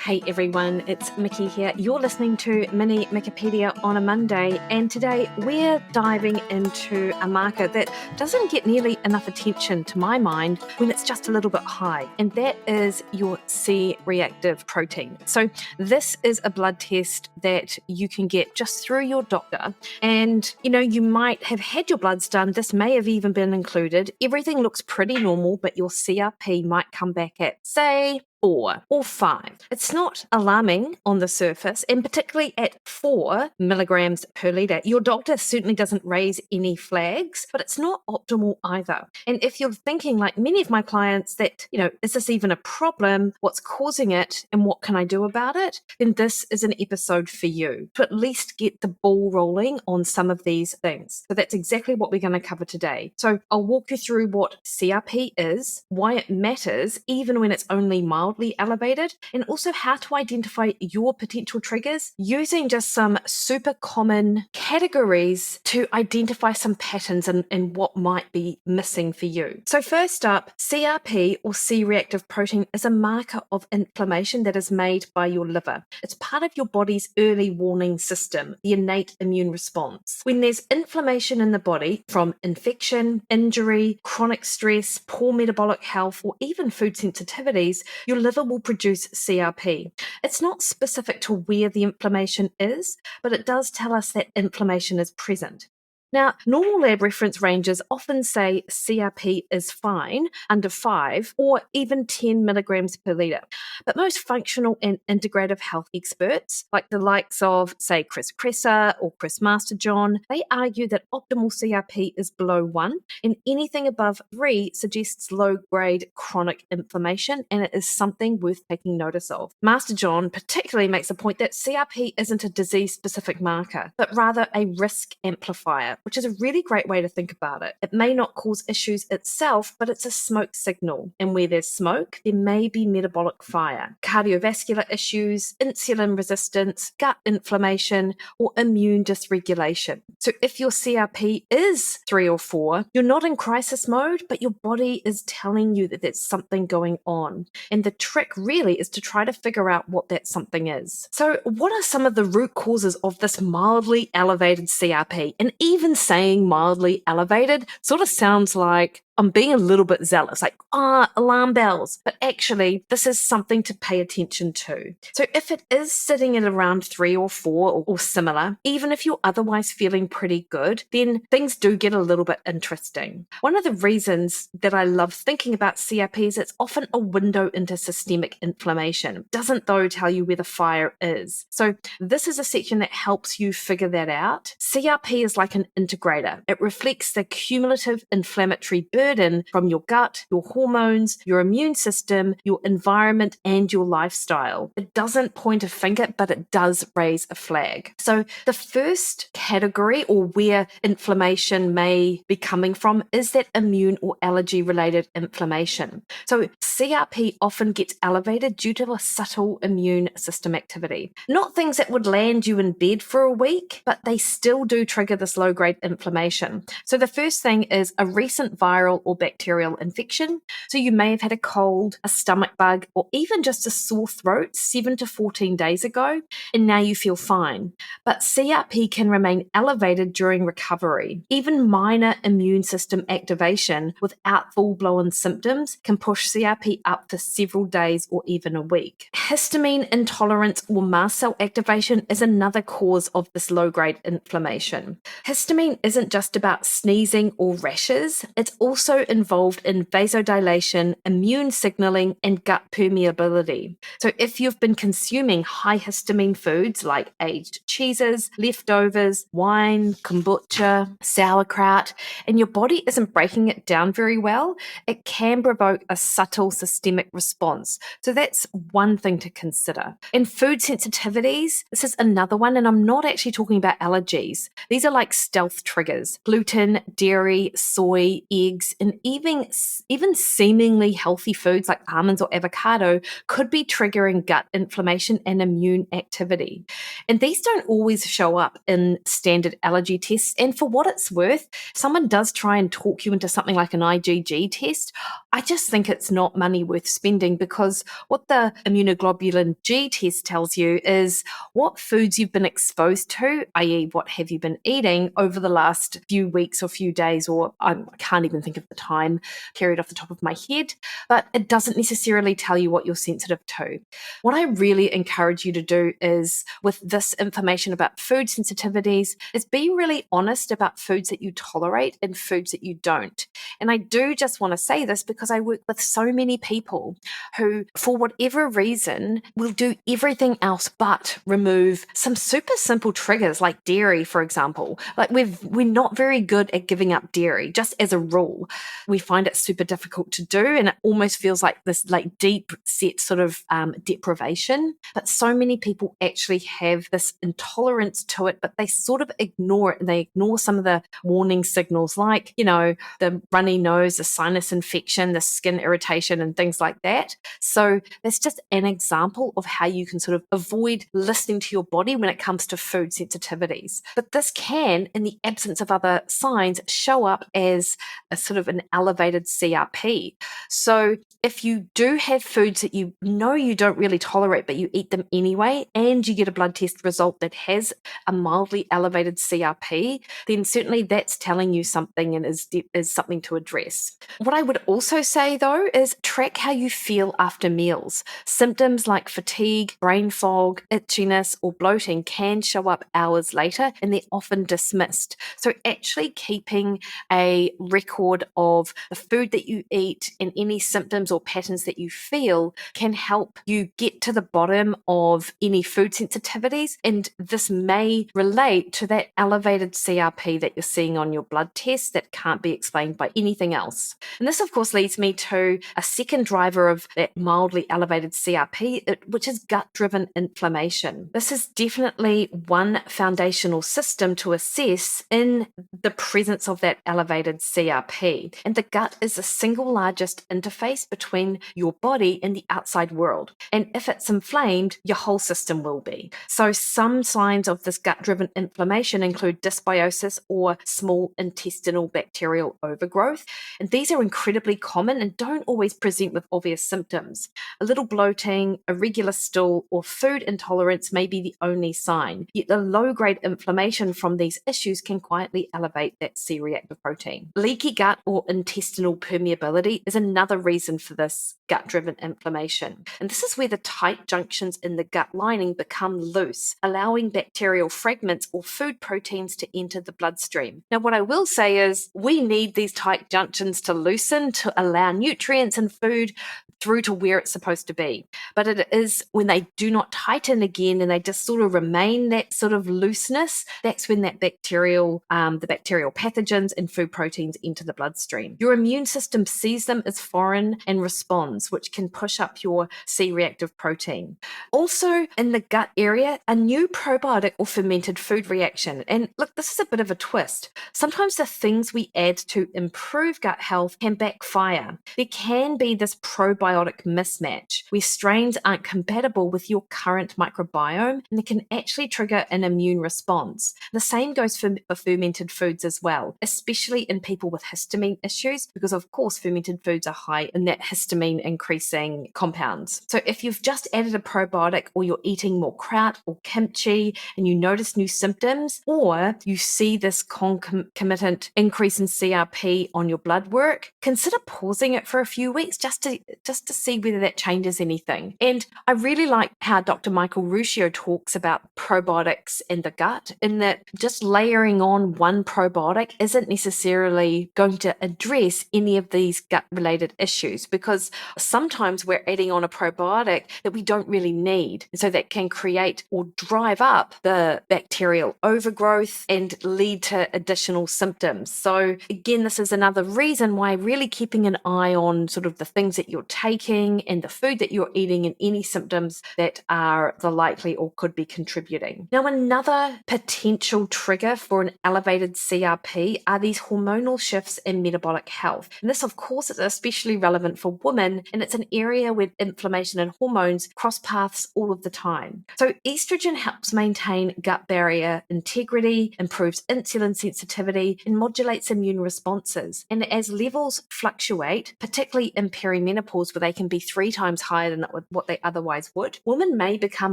Hey everyone, it's Mikki here. You're listening to Mini Mikkipedia on a Monday, and today we're diving into a marker that doesn't get nearly enough attention to my mind when it's just a little bit high, and that is your C-Reactive Protein. So this is a blood test that you can get just through your doctor, and you might have had your bloods done. This may have even been included. Everything looks pretty normal, but your CRP might come back at, say, 4 or 5. It's not alarming on the surface, and particularly at 4 milligrams per litre. Your doctor certainly doesn't raise any flags, but it's not optimal either. And if you're thinking, like many of my clients, that, is this even a problem? What's causing it? And what can I do about it? Then this is an episode for you to at least get the ball rolling on some of these things. So that's exactly what we're going to cover today. So I'll walk you through what CRP is, why it matters, even when it's only mildly elevated, and also how to identify your potential triggers using just some super common categories to identify some patterns and what might be missing for you. So first up, CRP or C-Reactive Protein is a marker of inflammation that is made by your liver. It's part of your body's early warning system, the innate immune response. When there's inflammation in the body from infection, injury, chronic stress, poor metabolic health, or even food sensitivities, your liver will produce CRP. It's not specific to where the inflammation is, but it does tell us that inflammation is present. Now, normal lab reference ranges often say CRP is fine, under 5, or even 10 milligrams per litre. But most functional and integrative health experts, like the likes of, say, Chris Kresser or Chris Masterjohn, they argue that optimal CRP is below 1, and anything above 3 suggests low-grade chronic inflammation, and it is something worth taking notice of. Masterjohn particularly makes the point that CRP isn't a disease-specific marker, but rather a risk amplifier, which is a really great way to think about it. It may not cause issues itself, but it's a smoke signal. And where there's smoke, there may be metabolic fire, cardiovascular issues, insulin resistance, gut inflammation, or immune dysregulation. So if your CRP is 3 or 4, you're not in crisis mode, but your body is telling you that there's something going on. And the trick really is to try to figure out what that something is. So what are some of the root causes of this mildly elevated CRP? And even saying mildly elevated sort of sounds like I'm being a little bit zealous, like, alarm bells. But actually, this is something to pay attention to. So if it is sitting at around 3 or 4 or similar, even if you're otherwise feeling pretty good, then things do get a little bit interesting. One of the reasons that I love thinking about CRP is it's often a window into systemic inflammation. It doesn't, though, tell you where the fire is. So this is a section that helps you figure that out. CRP is like an integrator. It reflects the cumulative inflammatory burden from your gut, your hormones, your immune system, your environment, and your lifestyle. It doesn't point a finger, but it does raise a flag. So the first category, or where inflammation may be coming from, is that immune or allergy-related inflammation. So CRP often gets elevated due to a subtle immune system activity. Not things that would land you in bed for a week, but they still do trigger this low-grade inflammation. So the first thing is a recent viral or bacterial infection. So you may have had a cold, a stomach bug, or even just a sore throat 7 to 14 days ago, and now you feel fine. But CRP can remain elevated during recovery. Even minor immune system activation without full-blown symptoms can push CRP up for several days or even a week. Histamine intolerance or mast cell activation is another cause of this low-grade inflammation. Histamine isn't just about sneezing or rashes, it's also involved in vasodilation, immune signaling, and gut permeability. So if you've been consuming high histamine foods like aged cheeses, leftovers, wine, kombucha, sauerkraut, and your body isn't breaking it down very well, it can provoke a subtle systemic response. So that's one thing to consider. In food sensitivities, this is another one, and I'm not actually talking about allergies. These are like stealth triggers: gluten, dairy, soy, eggs, and even seemingly healthy foods like almonds or avocado could be triggering gut inflammation and immune activity. And these don't always show up in standard allergy tests. And for what it's worth, if someone does try and talk you into something like an IgG test, I just think it's not money worth spending, because what the immunoglobulin G test tells you is what foods you've been exposed to, i.e. what have you been eating over the last few weeks or few days, or I can't even think of the time period off the top of my head, but it doesn't necessarily tell you what you're sensitive to. What I really encourage you to do is, with this information about food sensitivities, is be really honest about foods that you tolerate and foods that you don't. And I do just want to say this because I work with so many people who, for whatever reason, will do everything else but remove some super simple triggers like dairy, for example. Like we're not very good at giving up dairy, just as a rule. We find it super difficult to do, and it almost feels like this like deep set sort of deprivation. But so many people actually have this intolerance to it, but they sort of ignore it, and they ignore some of the warning signals like, the runny nose, the sinus infection, the skin irritation, and things like that. So that's just an example of how you can sort of avoid listening to your body when it comes to food sensitivities. But this can, in the absence of other signs, show up as a sort of an elevated CRP. So if you do have foods that you know you don't really tolerate, but you eat them anyway, and you get a blood test result that has a mildly elevated CRP, then certainly that's telling you something and is something to address. What I would also say, though, is track how you feel after meals. Symptoms like fatigue, brain fog, itchiness, or bloating can show up hours later, and they're often dismissed. So actually keeping a record of the food that you eat and any symptoms or patterns that you feel can help you get to the bottom of any food sensitivities. And this may relate to that elevated CRP that you're seeing on your blood test that can't be explained by anything else. And this, of course, leads me to a second driver of that mildly elevated CRP, which is gut-driven inflammation. This is definitely one foundational system to assess in the presence of that elevated CRP. And the gut is the single largest interface between your body and the outside world. And if it's inflamed, your whole system will be. So some signs of this gut-driven inflammation include dysbiosis or small intestinal bacterial overgrowth. And these are incredibly common and don't always present with obvious symptoms. A little bloating, irregular stool, or food intolerance may be the only sign. Yet the low-grade inflammation from these issues can quietly elevate that C-reactive protein. Leaky gut or intestinal permeability is another reason for this gut-driven inflammation. And this is where the tight junctions in the gut lining become loose, allowing bacterial fragments or food proteins to enter the bloodstream. Now, what I will say is we need these tight junctions to loosen to allow nutrients and food through to where it's supposed to be. But it is when they do not tighten again and they just sort of remain that sort of looseness, that's when that the bacterial pathogens and food proteins enter the bloodstream. Your immune system sees them as foreign and responds, which can push up your C-reactive protein. Also in the gut area, a new probiotic or fermented food reaction. And look, this is a bit of a twist. Sometimes the things we add to improve gut health can backfire. There can be this probiotic mismatch where strains aren't compatible with your current microbiome, and they can actually trigger an immune response. The same goes for fermented foods as well, especially in people with histamine issues, because of course fermented foods are high in that histamine increasing compounds. So if you've just added a probiotic, or you're eating more kraut or kimchi and you notice new symptoms, or you see this concomitant increase in CRP on your blood work, consider pausing it for a few weeks just to see whether that changes anything. And I really like how Dr. Michael Ruscio talks about probiotics in the gut, in that just layering on one probiotic isn't necessarily going to address any of these gut-related issues, because sometimes we're adding on a probiotic that we don't really need. And so that can create or drive up the bacterial overgrowth and lead to additional symptoms. So again, this is another reason why really keeping an eye on sort of the things that you're taking and the food that you're eating and any symptoms that are the likely or could be contributing. Now, another potential trigger for an elevated CRP are these hormonal shifts in metabolic health. And this, of course, is especially relevant for women, and it's an area where inflammation and hormones cross paths all of the time. So estrogen helps maintain gut barrier integrity, improves insulin sensitivity, and modulates immune responses. And as levels fluctuate, particularly in perimenopause, where they can be 3 times higher than what they otherwise would, women may become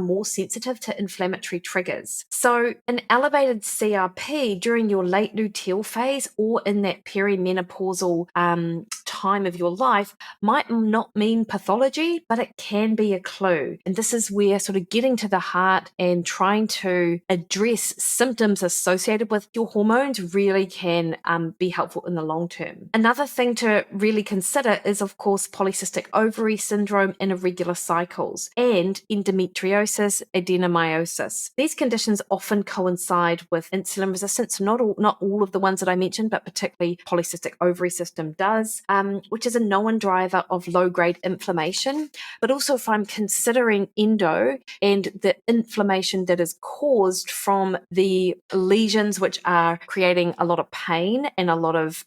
more sensitive to inflammatory triggers. So an elevated CRP during your late luteal phase or in that perimenopausal time of your life might not mean pathology, but it can be a clue. And this is where sort of getting to the heart and trying to address symptoms associated with your hormones really can be helpful in the long term. Another thing to really consider is, of course, polycystic ovary syndrome and irregular cycles, and endometriosis, adenomyosis. These conditions often coincide with insulin resistance. Not all of the ones that I mentioned, but particularly polycystic ovary system does, which is a known driver of low-grade inflammation. But also, if I'm considering endo and the inflammation that is caused from the lesions which are creating a lot of pain and a lot of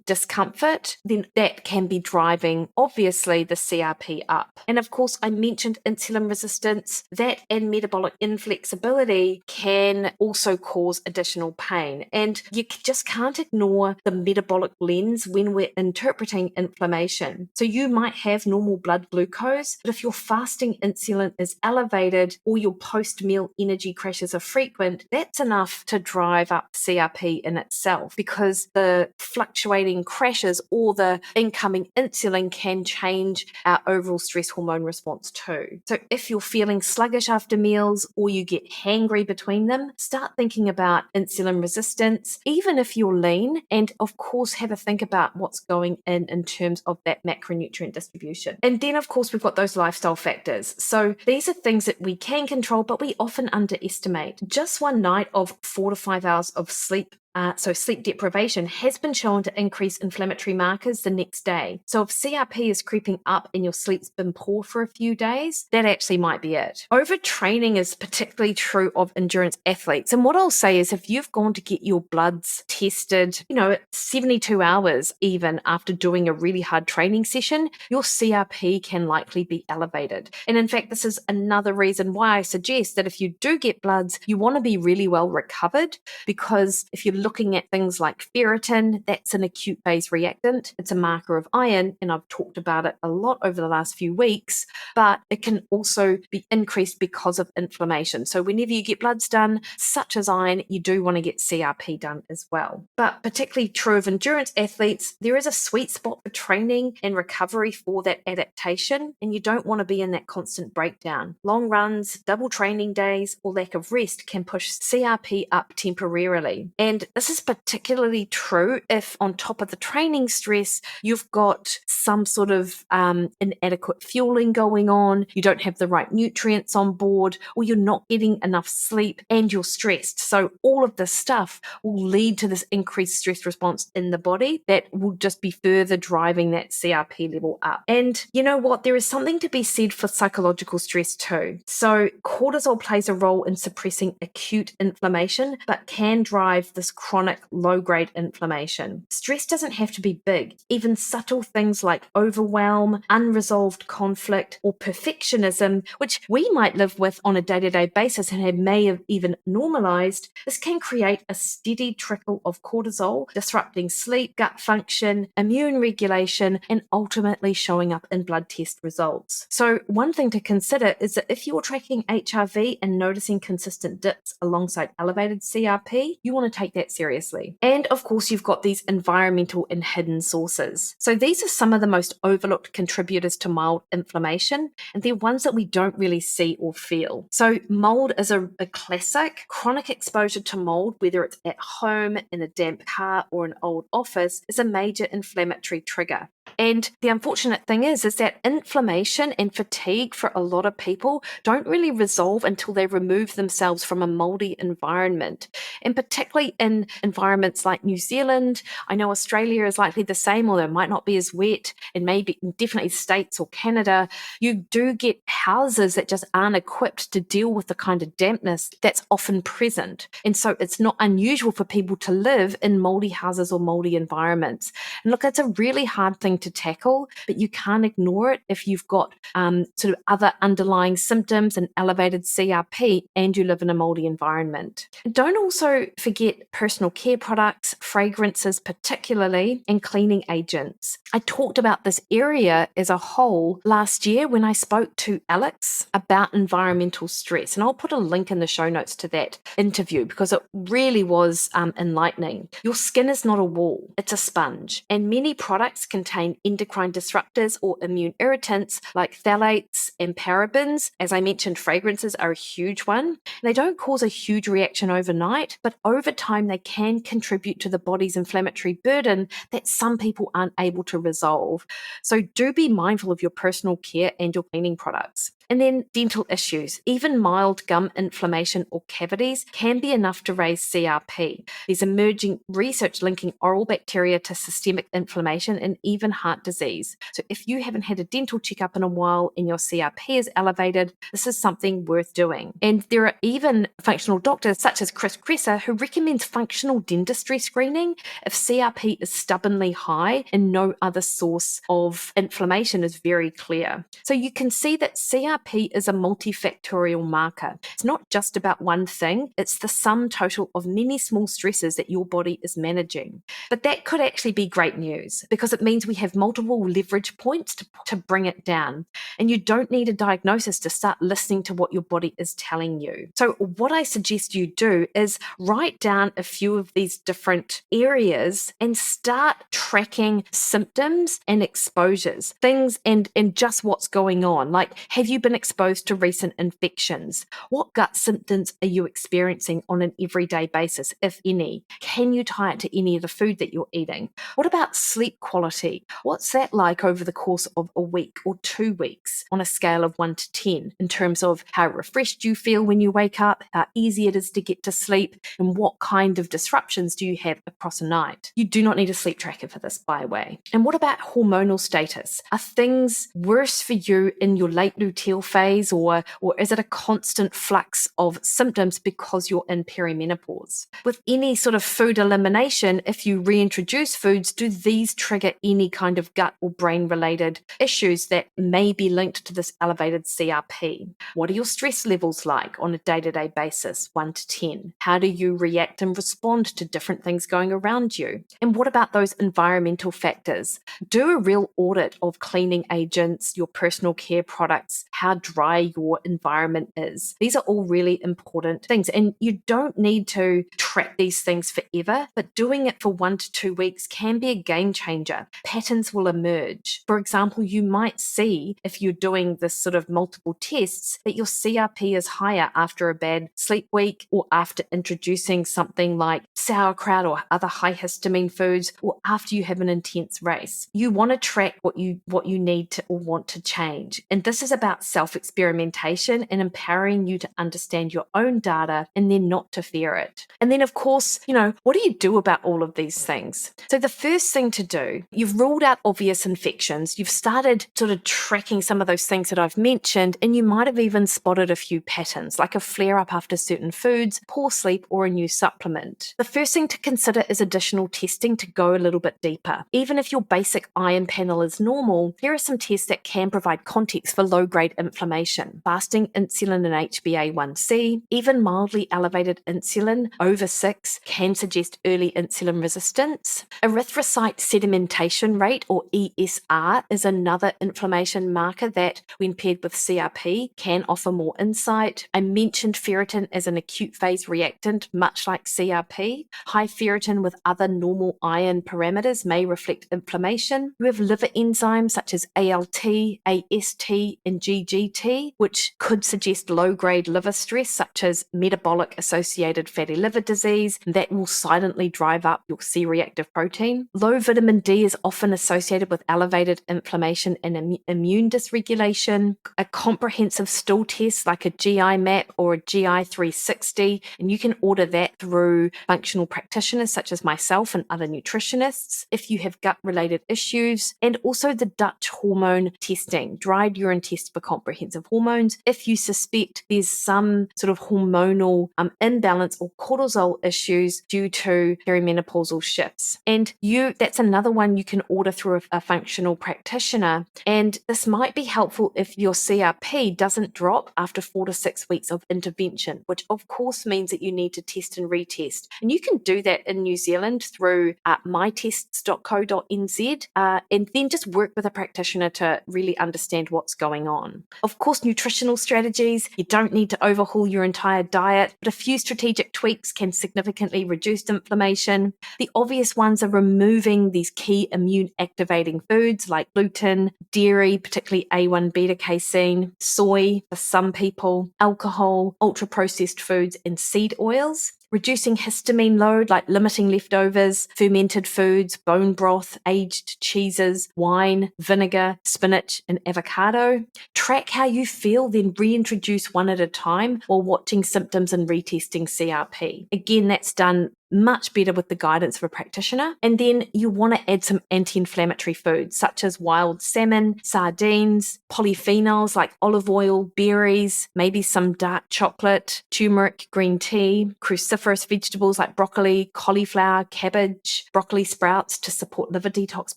discomfort, then that can be driving, obviously, the CRP up. And of course, I mentioned insulin resistance. That and metabolic inflexibility can also cause additional pain. And you just can't ignore the metabolic lens when we're interpreting inflammation. So you might have normal blood glucose, but if your fasting insulin is elevated or your post-meal energy crashes are frequent, that's enough to drive up CRP in itself, because the fluctuating crashes or the incoming insulin can change our overall stress hormone response too. So if you're feeling sluggish after meals or you get hangry between them, start thinking about insulin resistance, even if you're lean, and of course have a think about what's going in terms of that macronutrient distribution. And then of course we've got those lifestyle factors. So these are things that we can control, but we often underestimate. Just one night of 4 to 5 hours of sleep, so sleep deprivation, has been shown to increase inflammatory markers the next day. So if CRP is creeping up and your sleep's been poor for a few days, that actually might be it. Overtraining is particularly true of endurance athletes. And what I'll say is, if you've gone to get your bloods tested, 72 hours even after doing a really hard training session, your CRP can likely be elevated. And in fact, this is another reason why I suggest that if you do get bloods, you want to be really well recovered, because if you're looking at things like ferritin, that's an acute phase reactant. It's a marker of iron, and I've talked about it a lot over the last few weeks, but it can also be increased because of inflammation. So whenever you get bloods done, such as iron, you do want to get CRP done as well. But particularly true of endurance athletes, there is a sweet spot for training and recovery for that adaptation, and you don't want to be in that constant breakdown. Long runs, double training days, or lack of rest can push CRP up temporarily. And this is particularly true if on top of the training stress, you've got some sort of inadequate fueling going on, you don't have the right nutrients on board, or you're not getting enough sleep and you're stressed. So all of this stuff will lead to this increased stress response in the body that will just be further driving that CRP level up. And you know what? There is something to be said for psychological stress too. So cortisol plays a role in suppressing acute inflammation, but can drive this chronic low-grade inflammation. Stress doesn't have to be big. Even subtle things like overwhelm, unresolved conflict, or perfectionism, which we might live with on a day-to-day basis and may have even normalized, this can create a steady trickle of cortisol, disrupting sleep, gut function, immune regulation, and ultimately showing up in blood test results. So one thing to consider is that if you're tracking HRV and noticing consistent dips alongside elevated CRP, you want to take that seriously. And of course, you've got these environmental and hidden sources. So these are some of the most overlooked contributors to mild inflammation, and they're ones that we don't really see or feel. So mold is a classic. Chronic exposure to mold, whether it's at home, in a damp car, or an old office, is a major inflammatory trigger. And the unfortunate thing is that inflammation and fatigue for a lot of people don't really resolve until they remove themselves from a moldy environment. And particularly in environments like New Zealand, I know Australia is likely the same, although it might not be as wet, and maybe definitely states or Canada, you do get houses that just aren't equipped to deal with the kind of dampness that's often present. And so it's not unusual for people to live in moldy houses or moldy environments. And look, it's a really hard thing to tackle, but you can't ignore it if you've got sort of other underlying symptoms and elevated CRP and you live in a moldy environment. Don't also forget personal care products, fragrances particularly, and cleaning agents. I talked about this area as a whole last year when I spoke to Alex about environmental stress. And I'll put a link in the show notes to that interview because it really was enlightening. Your skin is not a wall, it's a sponge. And many products contain endocrine disruptors or immune irritants like phthalates and parabens. As I mentioned, fragrances are a huge one. They don't cause a huge reaction overnight, but over time they can contribute to the body's inflammatory burden that some people aren't able to resolve. So do be mindful of your personal care and your cleaning products. And then dental issues. Even mild gum inflammation or cavities can be enough to raise CRP. There's emerging research linking oral bacteria to systemic inflammation and even heart disease. So if you haven't had a dental checkup in a while and your CRP is elevated, this is something worth doing. And there are even functional doctors such as Chris Kresser who recommends functional dentistry screening if CRP is stubbornly high and no other source of inflammation is very clear. So you can see that CRP is a multifactorial marker. It's not just about one thing, it's the sum total of many small stresses that your body is managing. But that could actually be great news because it means we have multiple leverage points to bring it down. And you don't need a diagnosis to start listening to what your body is telling you. So what I suggest you do is write down a few of these different areas and start tracking symptoms and exposures, things and just what's going on. Like, have you been exposed to recent infections? What gut symptoms are you experiencing on an everyday basis, if any? Can you tie it to any of the food that you're eating? What about sleep quality? What's that like over the course of a week or 2 weeks on a scale of 1 to 10 in terms of how refreshed you feel when you wake up, how easy it is to get to sleep, and what kind of disruptions do you have across a night? You do not need a sleep tracker for this, by the way. And what about hormonal status? Are things worse for you in your late luteal phase, or is it a constant flux of symptoms because you're in perimenopause? With any sort of food elimination, if you reintroduce foods, do these trigger any kind of gut or brain related issues that may be linked to this elevated CRP? What are your stress levels like on a day-to-day basis, 1 to 10? How do you react and respond to different things going around you? And what about those environmental factors? Do a real audit of cleaning agents, your personal care products, how dry your environment is. These are all really important things. And you don't need to track these things forever, but doing it for 1 to 2 weeks can be a game changer. Patterns will emerge. For example, you might see if you're doing this sort of multiple tests that your CRP is higher after a bad sleep week or after introducing something like sauerkraut or other high histamine foods or after you have an intense race. You want to track what you need to or want to change. And this is about self-experimentation and empowering you to understand your own data and then not to fear it. And then, of course, what do you do about all of these things? So the first thing to do, you've ruled out obvious infections. You've started sort of tracking some of those things that I've mentioned, and you might have even spotted a few patterns, like a flare-up after certain foods, poor sleep, or a new supplement. The first thing to consider is additional testing to go a little bit deeper. Even if your basic iron panel is normal, here are some tests that can provide context for low-grade inflammation. Fasting insulin and HbA1c, even mildly elevated insulin over 6 can suggest early insulin resistance. Erythrocyte sedimentation rate, or ESR, is another inflammation marker that, when paired with CRP, can offer more insight. I mentioned ferritin as an acute phase reactant, much like CRP. High ferritin with other normal iron parameters may reflect inflammation. You have liver enzymes such as ALT, AST, and GGT GT, which could suggest low-grade liver stress, such as metabolic-associated fatty liver disease. That will silently drive up your C-reactive protein. Low vitamin D is often associated with elevated inflammation and immune dysregulation. A comprehensive stool test like a GI map or a GI 360, and you can order that through functional practitioners such as myself and other nutritionists if you have gut-related issues, and also the Dutch hormone testing, dried urine test for comprehensive hormones, if you suspect there's some sort of hormonal imbalance or cortisol issues due to perimenopausal shifts. And that's another one you can order through a functional practitioner. And this might be helpful if your CRP doesn't drop after 4 to 6 weeks of intervention, which of course means that you need to test and retest. And you can do that in New Zealand through mytests.co.nz, and then just work with a practitioner to really understand what's going on. Of course, nutritional strategies, you don't need to overhaul your entire diet, but a few strategic tweaks can significantly reduce inflammation. The obvious ones are removing these key immune activating foods like gluten, dairy, particularly A1 beta casein, soy for some people, alcohol, ultra processed foods, and seed oils. Reducing histamine load, like limiting leftovers, fermented foods, bone broth, aged cheeses, wine, vinegar, spinach, and avocado. Track how you feel, then reintroduce one at a time while watching symptoms and retesting CRP. Again, that's done much better with the guidance of a practitioner. And then you want to add some anti-inflammatory foods such as wild salmon, sardines, polyphenols like olive oil, berries, maybe some dark chocolate, turmeric, green tea, cruciferous vegetables like broccoli, cauliflower, cabbage, broccoli sprouts to support liver detox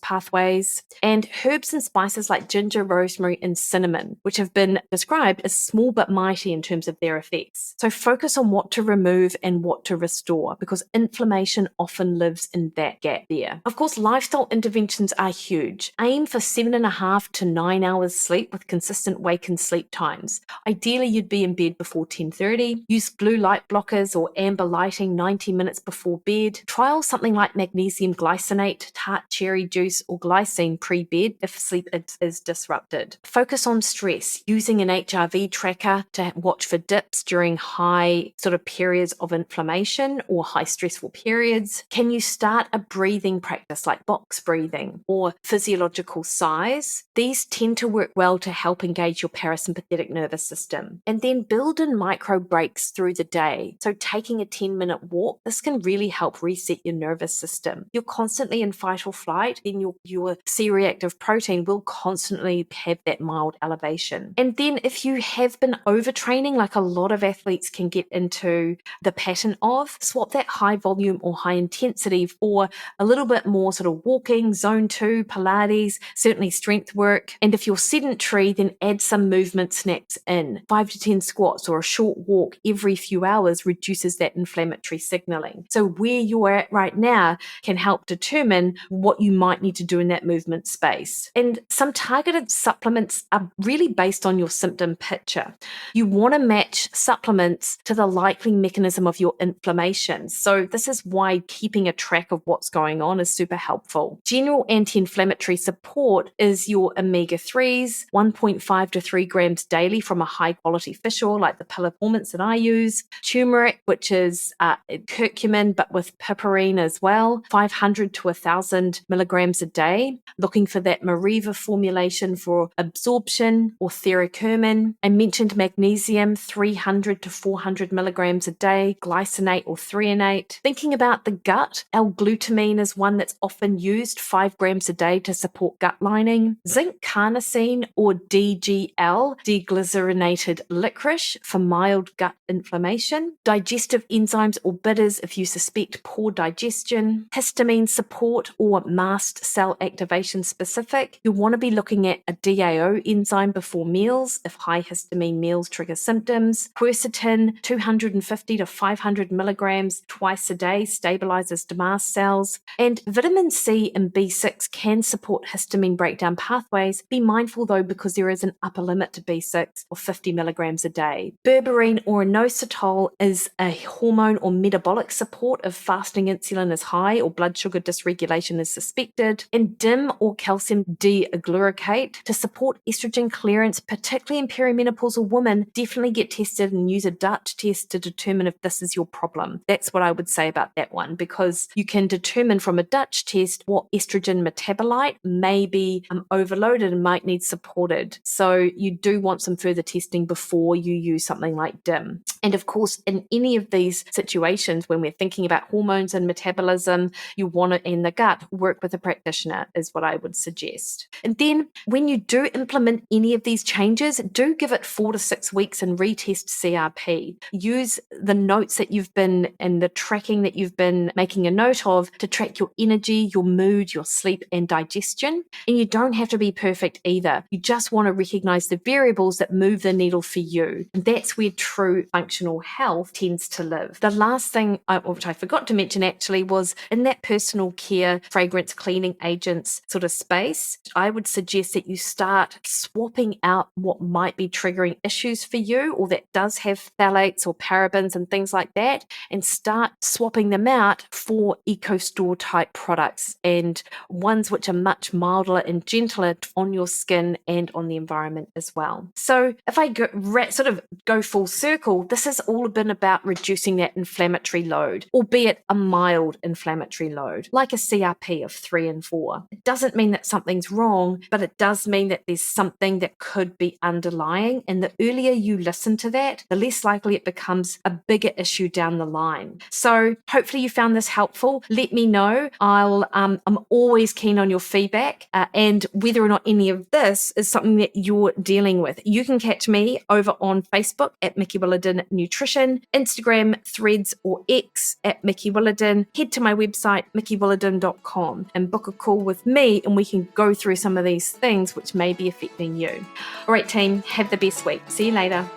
pathways, and herbs and spices like ginger, rosemary, and cinnamon, which have been described as small but mighty in terms of their effects. So focus on what to remove and what to restore, because inflammation often lives in that gap there. Of course, lifestyle interventions are huge. Aim for 7.5 to 9 hours sleep with consistent wake and sleep times. Ideally, you'd be in bed before 10:30. Use blue light blockers or amber lighting 90 minutes before bed. Trial something like magnesium glycinate, tart cherry juice, or glycine pre-bed if sleep is disrupted. Focus on stress, using an HRV tracker to watch for dips during high sort of periods of inflammation or high stressful periods. Can you start a breathing practice like box breathing or physiological sighs? These tend to work well to help engage your parasympathetic nervous system. And then build in micro breaks through the day. So taking a 10-minute walk, this can really help reset your nervous system. You're constantly in fight or flight, then your C-reactive protein will constantly have that mild elevation. And then if you have been overtraining, like a lot of athletes can get into the pattern of, swap that high volume or high intensity for a little bit more sort of walking, zone 2, Pilates, certainly strength work. And if you're sedentary, then add some movement snacks in. 5 to 10 squats or a short walk every few hours reduces that inflammatory signaling. So where you're at right now can help determine what you might need to do in that movement space. And some targeted supplements are really based on your symptom picture. You want to match supplements to the likely mechanism of your inflammation. So this is why keeping a track of what's going on is super helpful. General anti-inflammatory support is your omega-3s, 1.5 to 3 grams daily from a high-quality fish oil like the Performance that I use. Turmeric, which is curcumin but with piperine as well, 500 to 1,000 milligrams a day. Looking for that Mariva formulation for absorption, or theracurmin. I mentioned magnesium, 300 to 400 milligrams a day, glycinate or threonate. Thinking about the gut, L-glutamine is one that's often used, 5 grams a day to support gut lining. Zinc carnosine or DGL, deglycerinated licorice, for mild gut inflammation. Digestive enzymes or bitters if you suspect poor digestion. Histamine support or mast cell activation specific. You'll want to be looking at a DAO enzyme before meals if high histamine meals trigger symptoms. Quercetin, 250 to 500 milligrams twice a day stabilizes mast cells. And vitamin C and B6 can support histamine breakdown pathways. Be mindful though, because there is an upper limit to B6 of 50 milligrams a day. Berberine or inositol is a hormone or metabolic support if fasting insulin is high or blood sugar dysregulation is suspected. And DIM or calcium D-glucarate to support estrogen clearance, particularly in perimenopausal women. Definitely get tested and use a Dutch test to determine if this is your problem. That's what I would say about that one, because you can determine from a Dutch test what estrogen metabolite may be overloaded and might need supported. So you do want some further testing before you use something like DIM. And of course, in any of these situations, when we're thinking about hormones and metabolism, you want to, in the gut, work with a practitioner is what I would suggest. And then when you do implement any of these changes, do give it 4 to 6 weeks and retest CRP. Use the notes that you've been and the tracking that you've been making a note of to track your energy, your mood, your sleep, and digestion. And you don't have to be perfect either. You just want to recognize the variables that move the needle for you. And that's where true functional health tends to live. The last thing, which I forgot to mention actually, was in that personal care, fragrance, cleaning agents sort of space, I would suggest that you start swapping out what might be triggering issues for you, or that does have phthalates or parabens and things like that, and start swapping them out for eco-store type products and ones which are much milder and gentler on your skin and on the environment as well. So if I go full circle, this has all been about reducing that inflammatory load, albeit a mild inflammatory load, like a CRP of 3 and 4. It doesn't mean that something's wrong, but it does mean that there's something that could be underlying. And the earlier you listen to that, the less likely it becomes a bigger issue down the line. So hopefully you found this helpful. Let me know. I'm always keen on your feedback and whether or not any of this is something that you're dealing with. You can catch me over on Facebook at Mikki Williden Nutrition, Instagram, Threads, or X at Mikki Williden. Head to my website, mikkywilliden.com, and book a call with me, and we can go through some of these things which may be affecting you. All right, team, have the best week. See you later.